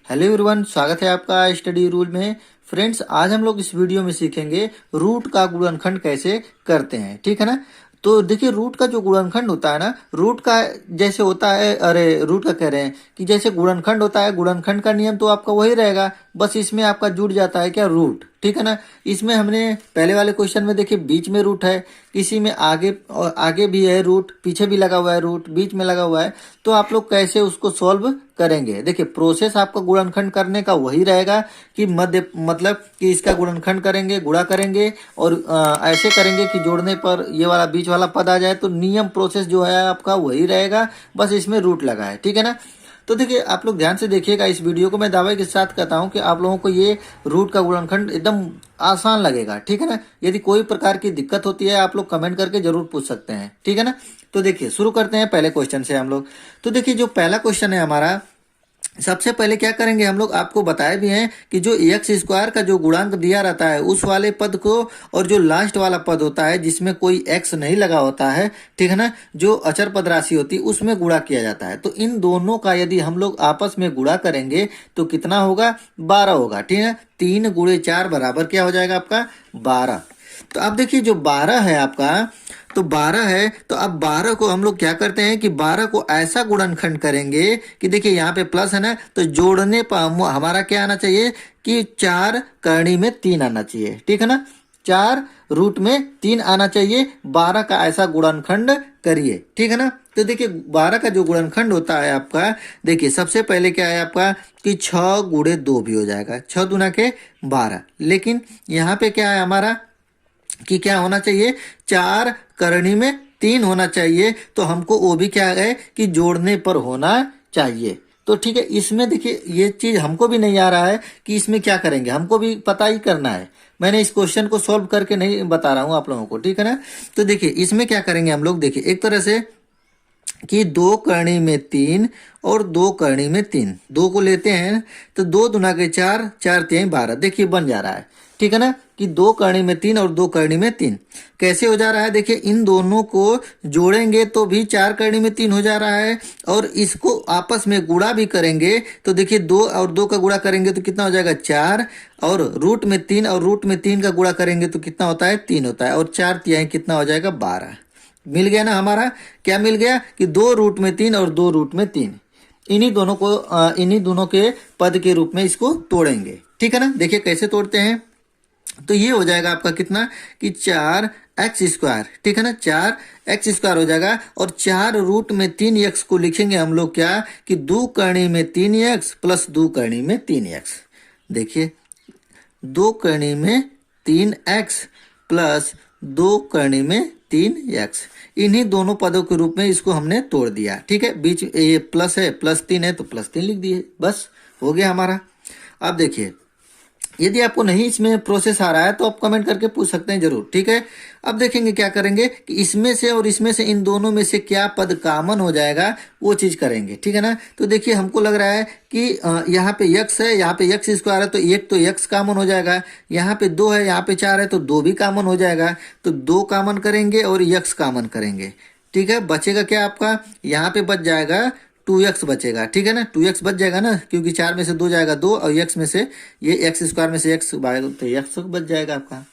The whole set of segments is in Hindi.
हेलो एवरीवन, स्वागत है आपका स्टडी रूल में। फ्रेंड्स, आज हम लोग इस वीडियो में सीखेंगे रूट का गुणनखंड कैसे करते हैं। ठीक है ना। तो देखिए, रूट का जो गुणनखंड होता है ना, रूट का जैसे होता है, रूट का कह रहे हैं कि जैसे गुणनखंड होता है, गुणनखंड का नियम तो आपका वही रहेगा, बस इसमें आपका जुड़ जाता है क्या, रूट। ठीक है ना। इसमें हमने पहले वाले क्वेश्चन में देखिए बीच में रूट है, किसी में आगे और आगे भी है रूट, पीछे भी लगा हुआ है रूट, बीच में लगा हुआ है। तो आप लोग कैसे उसको सॉल्व करेंगे। देखिए, प्रोसेस आपका गुणनखंड करने का वही रहेगा कि मध्य मतलब कि इसका गुणनखंड करेंगे, गुणा करेंगे और ऐसे करेंगे कि जोड़ने पर ये वाला बीच वाला पद आ जाए। तो नियम प्रोसेस जो है आपका वही रहेगा, बस इसमें रूट लगा है। ठीक है ना। तो देखिए, आप लोग ध्यान से देखिएगा इस वीडियो को। मैं दावे के साथ कहता हूं कि आप लोगों को ये रूट का गुणनखंड एकदम आसान लगेगा। ठीक है ना। यदि कोई प्रकार की दिक्कत होती है, आप लोग कमेंट करके जरूर पूछ सकते हैं। ठीक है ना। तो देखिए, शुरू करते हैं पहले क्वेश्चन से हम लोग। तो देखिए, जो पहला क्वेश्चन है हमारा, सबसे पहले क्या करेंगे हम लोग, आपको बताए भी हैं कि जो एक्स स्क्वायर का जो गुणांक दिया रहता है उस वाले पद को, और जो लास्ट वाला पद होता है जिसमें कोई एक्स नहीं लगा होता है, ठीक है ना, जो अचर पद राशि होती है उसमें गुणा किया जाता है। तो इन दोनों का यदि हम लोग आपस में गुणा करेंगे तो कितना होगा, 12 होगा। ठीक है। 3 गुणे 4 बराबर क्या हो जाएगा आपका, 12। तो अब देखिए, जो 12 है आपका, तो 12 है, तो अब 12 को हम लोग क्या करते हैं कि 12 को ऐसा गुणनखंड करेंगे कि देखिए यहाँ पे प्लस है ना, तो जोड़ने पर हमारा क्या आना चाहिए कि 4 करनी में 3 आना चाहिए। ठीक है ना। 4 रूट में 3 आना चाहिए। 12 का ऐसा गुणनखंड करिए। ठीक है ना। तो देखिए, 12 का जो गुणनखंड होता है आपका, देखिए सबसे पहले क्या है आपका कि 6 गुणे 2 भी हो जाएगा, 6 दूना के 12। लेकिन यहाँ पे क्या है हमारा कि क्या होना चाहिए, 4 करनी में 3 होना चाहिए। तो हमको वो भी क्या है कि जोड़ने पर होना चाहिए। तो ठीक है, इसमें देखिए ये चीज हमको भी नहीं आ रहा है कि इसमें क्या करेंगे, हमको भी पता ही करना है। मैंने इस क्वेश्चन को सॉल्व करके नहीं बता रहा हूं आप लोगों को। ठीक है ना। तो देखिए, इसमें क्या करेंगे हम लोग, देखिए एक तरह से कि 2 करनी में 3 और 2 करनी में 3, 2 को लेते हैं तो 2 दुना के 4, 4 3 12, देखिए बन जा रहा है। ठीक है ना, कि 2 करनी में 3 और 2 करनी में 3 कैसे हो जा रहा है। देखिए, इन दोनों को जोड़ेंगे तो भी 4 करनी में 3 हो जा रहा है, और इसको आपस में गुणा भी करेंगे तो देखिए 2 और 2 का गुणा करेंगे तो कितना हो जाएगा, 4, और रूट में 3 और रूट में 3 का गुणा करेंगे तो कितना होता है, 3 होता है, और 4 तिहाई कितना हो जाएगा, 12। मिल गया ना हमारा, क्या मिल गया कि 2 रूट में 3 और 2 रूट में 3, इन्हीं दोनों को इन्हीं दोनों के पद के रूप में इसको तोड़ेंगे। ठीक है ना। देखिए कैसे तोड़ते हैं। तो ये हो जाएगा आपका कितना कि 4 एक्स स्क्वायर। ठीक है ना, 4 एक्स स्क्वायर हो जाएगा, और 4 रूट में 3 एक्स को लिखेंगे हम लोग क्या कि 2 करनी में 3 एक्स प्लस 2 करनी में 3 एक्स। देखिए, 2 करनी में 3 एक्स प्लस 2 करनी में 3 एक्स, इन्हीं दोनों पदों के रूप में इसको हमने तोड़ दिया। ठीक है, बीच ये प्लस है, प्लस 3 है तो प्लस 3 लिख दिए, बस हो गया हमारा। अब देखिए, यदि आपको नहीं इसमें प्रोसेस आ रहा है तो आप कमेंट करके पूछ सकते हैं जरूर। ठीक है। अब देखेंगे क्या करेंगे कि इसमें से और इसमें से, इन दोनों में से क्या पद कॉमन हो जाएगा वो चीज करेंगे। ठीक है ना। तो देखिए, हमको लग रहा है कि यहाँ पे x है, यहाँ पे x स्क्वायर है, तो एक तो x कॉमन हो जाएगा। यहाँ पे 2 है, यहाँ पे 4 है, तो 2 भी कॉमन हो जाएगा। तो 2 कॉमन करेंगे और x कॉमन करेंगे। ठीक है, बचेगा क्या आपका, यहाँ पे बच जाएगा 2x बचेगा। ठीक है ना, 2x बच जाएगा ना, क्योंकि 4 में से 2 जाएगा 2, और x में से ये x स्क्वायर में से x तो x बच जाएगा आपका।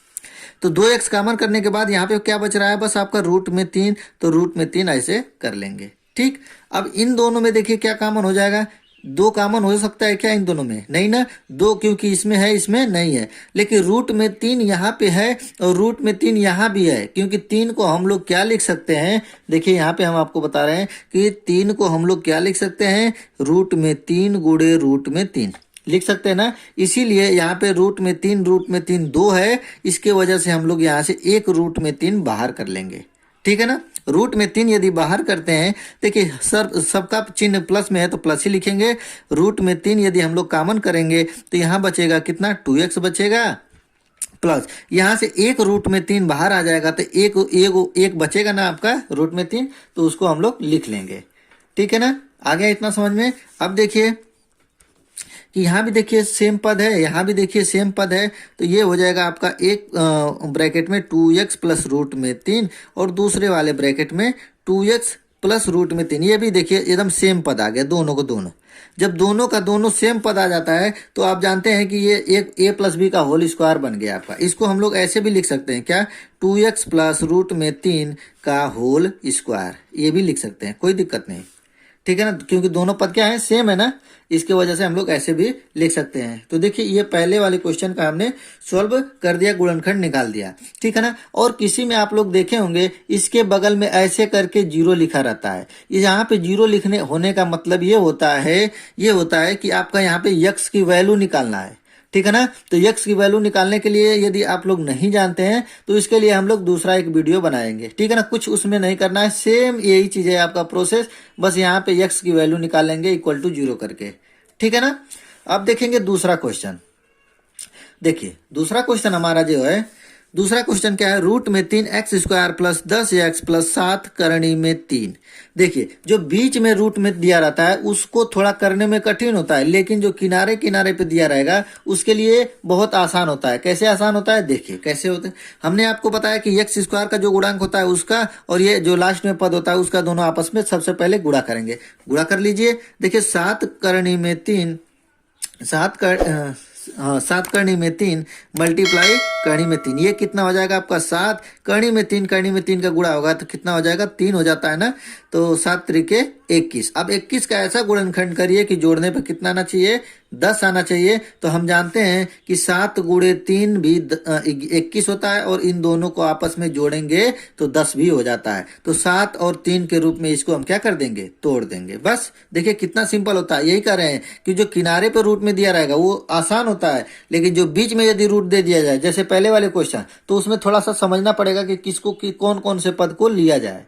तो 2x कॉमन करने के बाद यहाँ पे क्या बच रहा है, बस आपका रूट में 3, तो रूट में 3 ऐसे कर लेंगे। ठीक। अब इन दोनों में देखिए क्या कॉमन हो जाएगा, 2 कॉमन हो सकता है क्या इन दोनों में, नहीं ना, 2 क्योंकि इसमें है इसमें नहीं है। लेकिन रूट में 3 यहाँ पे है और रूट में 3 यहाँ भी है, क्योंकि 3 को हम लोग क्या लिख सकते हैं, देखिए यहाँ पे हम आपको बता रहे हैं कि 3 को हम लोग क्या लिख सकते हैं, रूट में 3 गुणे रूट में 3 लिख सकते हैं ना। इसीलिए यहाँ पे रूट में 3 2 है, इसके वजह से हम लोग यहाँ से एक रूट में 3 बाहर कर लेंगे। ठीक है ना। रूट में 3 यदि बाहर करते हैं, देखिए सर सबका चिन्ह प्लस में है तो प्लस ही लिखेंगे। रूट में 3 यदि हम लोग कॉमन करेंगे तो यहाँ बचेगा कितना, 2x बचेगा, प्लस यहाँ से एक रूट में 3 बाहर आ जाएगा तो एक बचेगा ना आपका रूट में 3, तो उसको हम लोग लिख लेंगे। ठीक है ना, आ गया इतना समझ में। अब देखिए कि यहाँ भी देखिए सेम पद है, यहाँ भी देखिए सेम पद है, तो ये हो जाएगा आपका एक ब्रैकेट में 2x प्लस रूट में 3, और दूसरे वाले ब्रैकेट में 2x प्लस रूट में 3, ये भी देखिए एकदम सेम पद आ गया, दोनों को दोनों। जब दोनों का दोनों सेम पद आ जाता है तो आप जानते हैं कि ये एक a प्लस बी का होल स्क्वायर बन गया आपका। इसको हम लोग ऐसे भी लिख सकते हैं, क्या, 2x प्लस रूट में 3 का होल स्क्वायर, ये भी लिख सकते हैं, कोई दिक्कत नहीं, ठीक है ना, क्योंकि दोनों पद क्या है, सेम है ना, इसके वजह से हम लोग ऐसे भी लिख सकते हैं। तो देखिए ये पहले वाले क्वेश्चन का हमने सॉल्व कर दिया, गुणनखंड निकाल दिया, ठीक है ना। और किसी में आप लोग देखे होंगे इसके बगल में ऐसे करके जीरो लिखा रहता है। यहाँ पे जीरो लिखने होने का मतलब ये होता है कि आपका यहाँ पे यक्स की वैल्यू निकालना है, ठीक है ना। तो यक्स की वैल्यू निकालने के लिए यदि आप लोग नहीं जानते हैं तो इसके लिए हम लोग दूसरा एक वीडियो बनाएंगे, ठीक है ना। कुछ उसमें नहीं करना है, सेम यही चीज है आपका प्रोसेस, बस यहाँ पे यक्स की वैल्यू निकालेंगे इक्वल टू 0 करके, ठीक है ना। अब देखेंगे दूसरा क्वेश्चन। देखिए दूसरा क्वेश्चन हमारा जो है, दूसरा क्वेश्चन क्या है, रूट में 3x square plus 10x plus 7 करनी में 3। देखिए जो बीच में रूट में दिया रहता है उसको थोड़ा करने में कठिन होता है, लेकिन जो किनारे किनारे पे दिया रहेगा उसके लिए बहुत आसान होता है। कैसे आसान होता है, देखिए कैसे होता है। हमने आपको बताया कि x स्क्वायर का जो गुणांक होता है उसका और ये जो लास्ट में पद होता है उसका दोनों आपस में सबसे पहले गुणा करेंगे। गुणा कर लीजिए। देखिए 7 करनी में 3, 7 करनी में 3 मल्टीप्लाई करनी में 3, ये कितना हो जाएगा आपका 7 करनी में 3, करनी में 3 का गुणा होगा तो कितना हो जाएगा, 3 हो जाता है ना। तो 7 तरीके 21। अब 21 का ऐसा गुणनखंड करिए कि जोड़ने पर कितना आना चाहिए, 10 आना चाहिए। तो हम जानते हैं कि 7 गुणे 3 भी 21 होता है और इन दोनों को आपस में जोड़ेंगे तो 10 भी हो जाता है। तो 7 और 3 के रूप में इसको हम क्या कर देंगे, तोड़ देंगे। बस देखिए कितना सिंपल होता है। यही कर रहे हैं कि जो किनारे पर रूट में दिया रहेगा वो आसान होता है, लेकिन जो बीच में यदि रूट दे दिया जाए जैसे पहले वाले क्वेश्चन, तो उसमें थोड़ा सा समझना पड़ेगा कि किसको कौन कौन से पद को लिया जाए,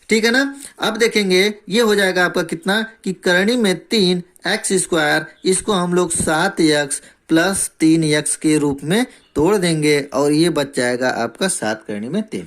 ठीक है ना। अब देखेंगे ये हो जाएगा आपका कितना कि करनी में 3 एक्स स्क्वायर, इसको हम लोग 7x प्लस 3x के रूप में तोड़ देंगे और ये बच जाएगा आपका 7 करनी में 3।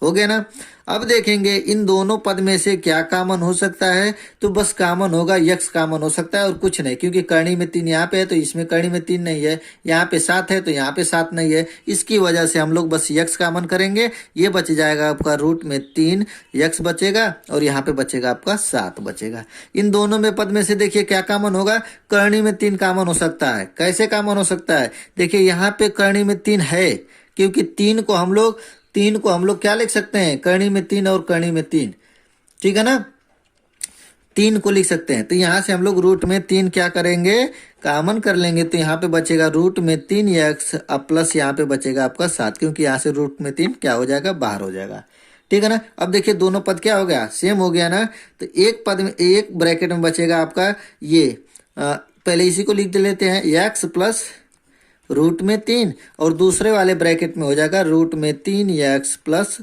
हो गया ना। अब देखेंगे इन दोनों पद में से क्या कॉमन हो सकता है, तो बस कॉमन होगा यक्स कॉमन हो सकता है और कुछ नहीं, क्योंकि करनी में 3 यहाँ पे है तो इसमें करनी में 3 नहीं है, यहाँ पे 7 है तो यहाँ पे 7 नहीं है, इसकी वजह से हम लोग बस यक्स कॉमन करेंगे। ये बच जाएगा आपका रूट में 3 यक्स बचेगा और यहाँ पे बचेगा आपका 7 बचेगा। इन दोनों में पद में से देखिए क्या कॉमन होगा, करनी में 3 कॉमन हो सकता है। कैसे कॉमन हो सकता है, देखिए यहाँ पे करनी में 3 है, क्योंकि 3 को हम लोग क्या लिख सकते हैं, करनी में 3 और करनी में 3, ठीक है ना, 3 को लिख सकते हैं। तो यहाँ से हम लोग रूट में 3 क्या करेंगे, कॉमन कर लेंगे। तो यहाँ पे बचेगा रूट में 3x अब प्लस यहाँ पे बचेगा आपका 7, क्योंकि यहाँ से रूट में 3 क्या हो जाएगा, बाहर हो जाएगा, ठीक है ना। अब देखिए दोनों पद क्या हो गया, सेम हो गया ना। तो एक पद में एक ब्रैकेट में बचेगा आपका ये, पहले इसी को लिख लेते हैं, x प्लस रूट में 3 और दूसरे वाले ब्रैकेट में हो जाएगा रूट में 3x प्लस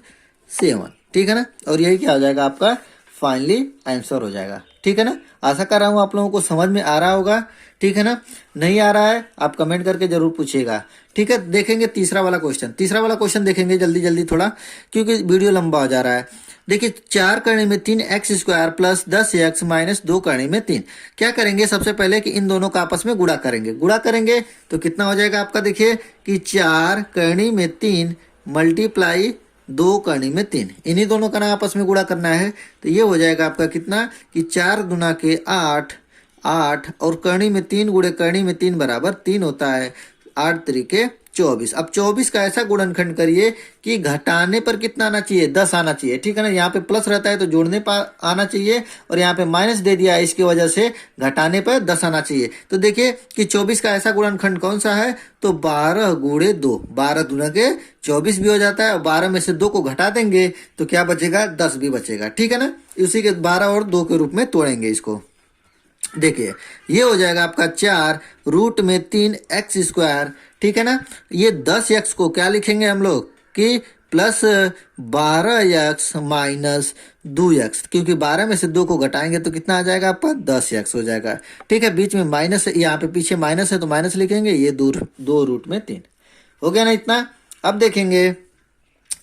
7, ठीक है ना। और यही क्या हो जाएगा आपका फाइनली आंसर हो जाएगा, ठीक है ना। आशा कर रहा हूँ आप लोगों को समझ में आ रहा होगा, ठीक है ना। नहीं आ रहा है आप कमेंट करके जरूर पूछिएगा, ठीक है। देखेंगे तीसरा वाला क्वेश्चन देखेंगे जल्दी जल्दी थोड़ा, क्योंकि वीडियो लंबा हो जा रहा है। देखिए 4 करने में 3 x square plus 10x minus 2 करने में 3। क्या करेंगे, सबसे पहले कि इन दोनों का आपस में गुणा करेंगे तो कितना हो जाएगा आपका, देखिए कि 4 करनी में 3 मल्टीप्लाई 2 करनी में 3, इन्हीं दोनों का ना आपस में गुणा करना है। तो ये हो जाएगा आपका कितना कि 4 गुना के 8 और करनी में 3 गुणे करनी में 3 बराबर 3 होता है, 8 तरीके 24। अब 24 का ऐसा गुणनखंड करिए कि घटाने पर कितना आना चाहिए, 10 आना चाहिए, ठीक है ना। यहाँ पे प्लस रहता है तो जोड़ने पर आना चाहिए और यहाँ पे माइनस दे दिया है, इसकी वजह से घटाने पर 10 आना चाहिए। तो देखिए कि 24 का ऐसा गुणनखंड कौन सा है, तो 12 गुणे 2, 12 दूना के 24 भी हो जाता है और 12 में से 2 को घटा देंगे तो क्या बचेगा, 10 भी बचेगा, ठीक है ना। उसी के 12 और 2 के रूप में तोड़ेंगे इसको। देखिए ये हो जाएगा आपका 4 रूट में 3 एक्स स्क्वायर, ठीक है ना। ये 10x को क्या लिखेंगे हम लोग कि प्लस 12x माइनस 2x, क्योंकि 12 में से 2 को घटाएंगे तो कितना आ जाएगा आपका, 10x हो जाएगा, ठीक है। बीच में माइनस, यहाँ पे पीछे माइनस है तो माइनस लिखेंगे, ये 2 रूट में 3 हो गया ना इतना।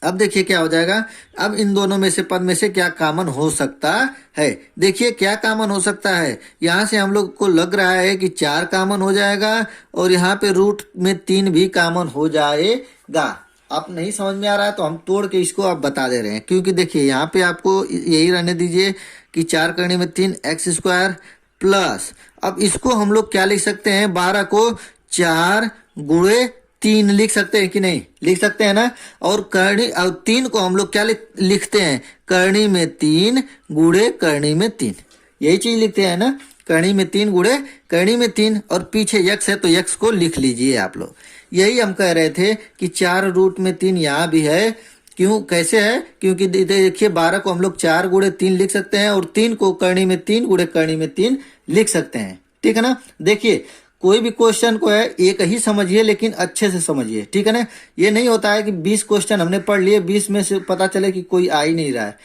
अब देखिए क्या हो जाएगा, अब इन दोनों में से पद में से क्या कॉमन हो सकता है। देखिए क्या कॉमन हो सकता है, यहाँ से हम लोग को लग रहा है कि 4 कॉमन हो जाएगा और यहाँ पे रूट में 3 भी कॉमन हो जाएगा। आप नहीं समझ में आ रहा है तो हम तोड़ के इसको आप बता दे रहे हैं, क्योंकि देखिए यहाँ पे आपको यही रहने दीजिए कि 4 करने में 3 एक्स स्क्वायर प्लस, अब इसको हम लोग क्या लिख सकते हैं, 12 को 4 गुणे 3 लिख सकते हैं कि नहीं, लिख सकते हैं ना। और करणी और 3 को हम लोग क्या लिखते हैं, करणी में 3 गुणे करणी में 3, यही चीज लिखते हैं ना, करणी में 3 गुणे करणी में 3। और पीछे यक्स है तो यक्स को लिख लीजिए आप लोग। यही हम कह रहे थे कि 4 रूट में 3 यहाँ भी है। क्यों, कैसे है, क्योंकि देखिए 12 को हम लोग 4 गुणे 3 लिख सकते हैं और 3 को करणी में 3 गुणे करणी में 3 लिख सकते हैं, ठीक है ना। देखिए कोई भी क्वेश्चन को है एक ही समझिए लेकिन अच्छे से समझिए, ठीक है ना। ये नहीं होता है कि 20 क्वेश्चन हमने पढ़ लिए, 20 में से पता चले कि कोई आ ही नहीं रहा है।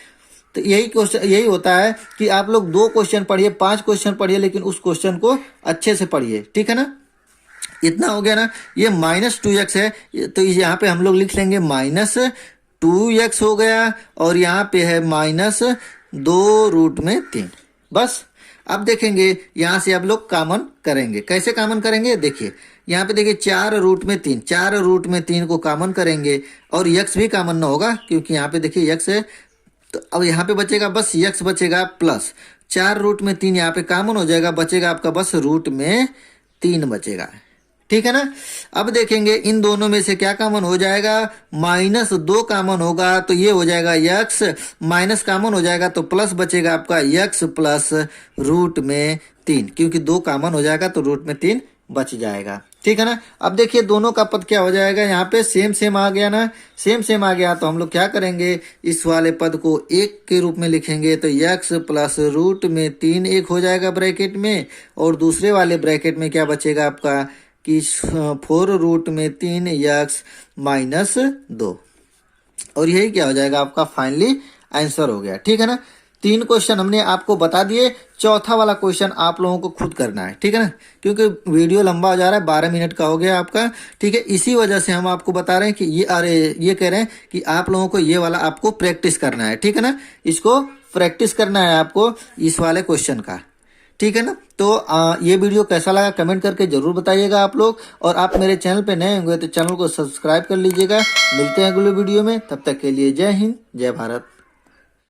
तो यही क्वेश्चन, यही होता है कि आप लोग 2 क्वेश्चन पढ़िए, 5 क्वेश्चन पढ़िए, लेकिन उस क्वेश्चन को अच्छे से पढ़िए, ठीक है ना। इतना हो गया ना। ये -2x है तो यहाँ पे हम लोग लिख लेंगे -2x हो गया, और यहाँ पे है -2 रूट में 3, बस। अब देखेंगे यहाँ से आप लोग कॉमन करेंगे, कैसे कॉमन करेंगे, देखिए यहाँ पे देखिए 4 रूट में 3, 4 रूट में 3 को कॉमन करेंगे और यक्स भी कॉमन ना होगा क्योंकि यहाँ पे देखिए यक्स है। तो अब यहाँ पे बचेगा बस यक्स बचेगा प्लस 4 रूट में 3 यहाँ पे कॉमन हो जाएगा, बचेगा आपका बस रूट में 3 बचेगा, ठीक है ना। अब देखेंगे इन दोनों में से क्या कॉमन हो जाएगा, -2 कॉमन होगा तो ये हो जाएगा यक्स, माइनस कॉमन हो जाएगा तो प्लस बचेगा आपका यक्स प्लस रूट में 3, क्योंकि 2 कॉमन हो जाएगा तो रूट में 3 बच जाएगा, ठीक है ना। अब देखिए दोनों का पद क्या हो जाएगा, यहाँ पे सेम सेम आ गया ना, सेम सेम आ गया तो हम लोग क्या करेंगे, इस वाले पद को 1 के रूप में लिखेंगे तो यक्स प्लस रूट में 3 1 हो जाएगा ब्रैकेट में, और दूसरे वाले ब्रैकेट में क्या बचेगा आपका कि 4 रूट में 3 यक्स -2, और यही क्या हो जाएगा आपका फाइनली आंसर हो गया, ठीक है ना। 3 क्वेश्चन हमने आपको बता दिए, चौथा वाला क्वेश्चन आप लोगों को खुद करना है, ठीक है ना, क्योंकि वीडियो लंबा हो जा रहा है, 12 मिनट का हो गया आपका, ठीक है। इसी वजह से हम आपको बता रहे हैं कि ये कह रहे हैं कि आप लोगों को ये वाला आपको प्रैक्टिस करना है, ठीक है ना, इसको प्रैक्टिस करना है आपको इस वाले क्वेश्चन का, ठीक है ना। तो ये वीडियो कैसा लगा कमेंट करके जरूर बताइएगा आप लोग, और आप मेरे चैनल पे नए होंगे तो चैनल को सब्सक्राइब कर लीजिएगा। मिलते हैं अगले वीडियो में, तब तक के लिए जय हिंद जय भारत।